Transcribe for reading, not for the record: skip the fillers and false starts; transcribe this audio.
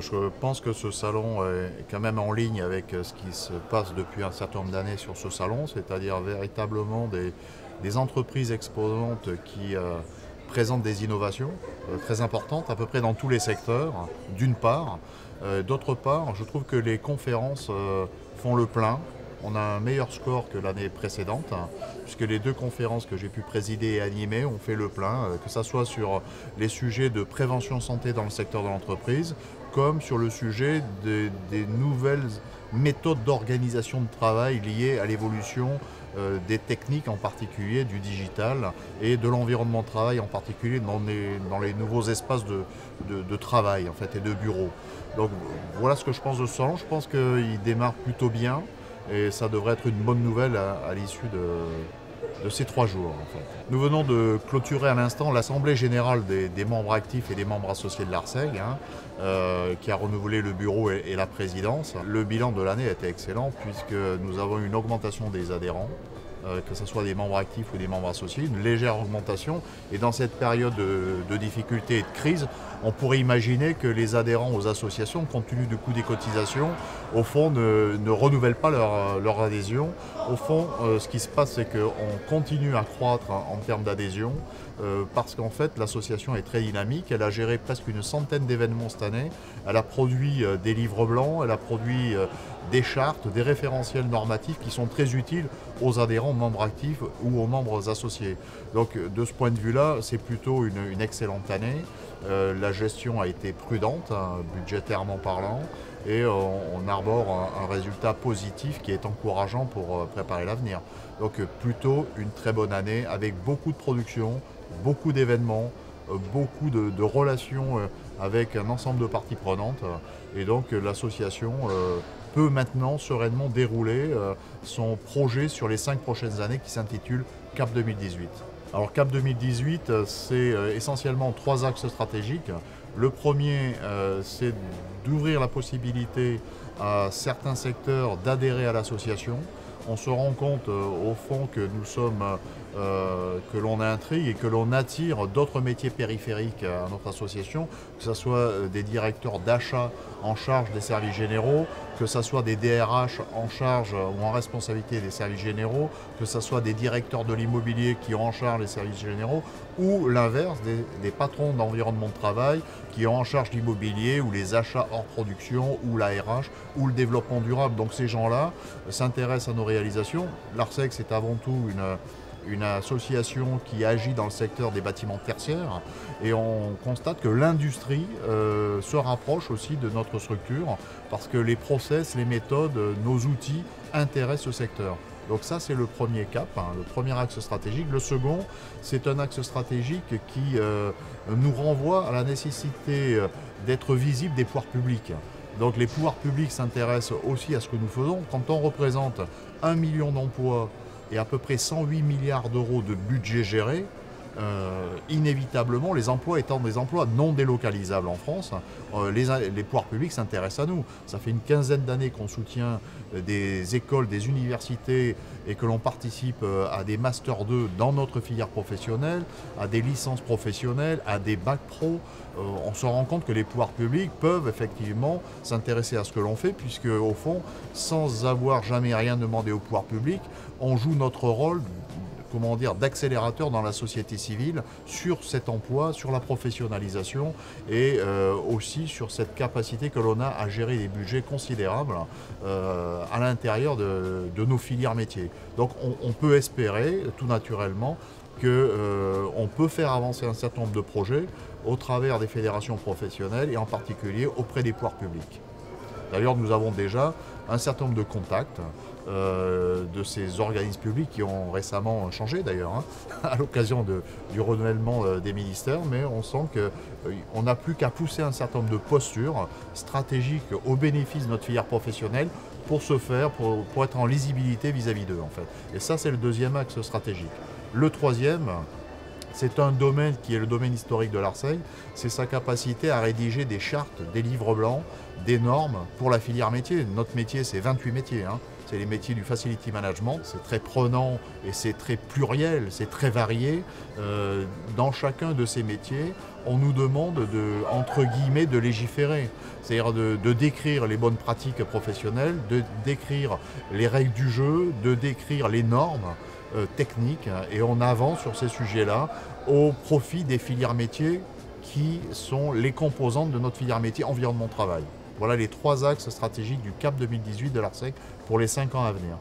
Je pense que ce salon est quand même en ligne avec ce qui se passe depuis un certain nombre d'années sur ce salon, c'est-à-dire véritablement des entreprises exposantes qui présentent des innovations très importantes, à peu près dans tous les secteurs, d'une part. D'autre part, je trouve que les conférences font le plein. On a un meilleur score que l'année précédente, puisque les deux conférences que j'ai pu présider et animer ont fait le plein, que ce soit sur les sujets de prévention santé dans le secteur de l'entreprise, comme sur le sujet des nouvelles méthodes d'organisation de travail liées à l'évolution des techniques, en particulier du digital, et de l'environnement de travail, en particulier dans les nouveaux espaces de travail en fait, et de bureaux. Donc voilà ce que je pense de ce salon. Je pense qu'il démarre plutôt bien. Et ça devrait être une bonne nouvelle à l'issue de ces 3 jours. En fait. Nous venons de clôturer à l'instant l'Assemblée générale des membres actifs et des membres associés de l'ARSEG, qui a renouvelé le bureau et la présidence. Le bilan de l'année était excellent puisque nous avons eu une augmentation des adhérents, que ce soit des membres actifs ou des membres associés, une légère augmentation. Et dans cette période de difficulté et de crise, on pourrait imaginer que les adhérents aux associations, compte tenu du coût des cotisations, au fond ne renouvellent pas leur adhésion. Au fond, ce qui se passe, c'est qu'on continue à croître en termes d'adhésion, parce qu'en fait, l'association est très dynamique. Elle a géré presque une centaine d'événements cette année. Elle a produit des livres blancs, elle a produit des chartes, des référentiels normatifs qui sont très utiles aux adhérents membres actifs ou aux membres associés. Donc de ce point de vue-là, c'est plutôt une excellente année. La gestion a été prudente, budgétairement parlant, et on arbore un résultat positif qui est encourageant pour préparer l'avenir. Donc plutôt une très bonne année avec beaucoup de production, beaucoup d'événements, beaucoup de relations avec un ensemble de parties prenantes. Et donc l'association peut maintenant sereinement dérouler son projet sur les 5 prochaines années qui s'intitule CAP 2018. Alors CAP 2018, c'est essentiellement 3 axes stratégiques. Le premier, c'est d'ouvrir la possibilité à certains secteurs d'adhérer à l'association. On se rend compte au fond que nous sommes, que l'on intrigue et que l'on attire d'autres métiers périphériques à notre association, que ce soit des directeurs d'achat en charge des services généraux, que ce soit des DRH en charge ou en responsabilité des services généraux, que ce soit des directeurs de l'immobilier qui ont en charge les services généraux, ou l'inverse, des patrons d'environnement de travail qui ont en charge l'immobilier ou les achats hors production ou la RH ou le développement durable. Donc ces gens-là s'intéressent à nos réalisations. L'ARSEG, c'est avant tout une association qui agit dans le secteur des bâtiments tertiaires et on constate que l'industrie se rapproche aussi de notre structure parce que les process, les méthodes, nos outils intéressent ce secteur. Donc ça, c'est le premier cap, le premier axe stratégique. Le second, c'est un axe stratégique qui nous renvoie à la nécessité d'être visible des pouvoirs publics. Donc les pouvoirs publics s'intéressent aussi à ce que nous faisons. Quand on représente 1 million d'emplois et à peu près 108 milliards d'euros de budget géré, inévitablement, les emplois étant des emplois non délocalisables en France, les pouvoirs publics s'intéressent à nous. Ça fait une quinzaine d'années qu'on soutient des écoles, des universités et que l'on participe à des Master 2 dans notre filière professionnelle, à des licences professionnelles, à des bacs pro. On se rend compte que les pouvoirs publics peuvent effectivement s'intéresser à ce que l'on fait puisque au fond, sans avoir jamais rien demandé aux pouvoirs publics, on joue notre rôle d'accélérateur dans la société civile sur cet emploi, sur la professionnalisation et aussi sur cette capacité que l'on a à gérer des budgets considérables à l'intérieur de nos filières métiers. Donc on peut espérer tout naturellement qu'on peut faire avancer un certain nombre de projets au travers des fédérations professionnelles et en particulier auprès des pouvoirs publics. D'ailleurs, nous avons déjà un certain nombre de contacts de ces organismes publics qui ont récemment changé d'ailleurs, à l'occasion du renouvellement des ministères, mais on sent qu'on n'a plus qu'à pousser un certain nombre de postures stratégiques au bénéfice de notre filière professionnelle pour se faire, pour être en lisibilité vis-à-vis d'eux en fait. Et ça, c'est le deuxième axe stratégique. Le troisième, c'est un domaine qui est le domaine historique de l'ARSEG, c'est sa capacité à rédiger des chartes, des livres blancs, des normes pour la filière métier. Notre métier, c'est 28 métiers. c'est les métiers du facility management. C'est très prenant et c'est très pluriel, c'est très varié. Dans chacun de ces métiers, on nous demande entre guillemets, de légiférer. C'est-à-dire de décrire les bonnes pratiques professionnelles, de décrire les règles du jeu, de décrire les normes techniques. Et on avance sur ces sujets-là au profit des filières métiers qui sont les composantes de notre filière métier environnement travail. Voilà les 3 axes stratégiques du CAP 2018 de l'ARCEC pour les 5 ans à venir.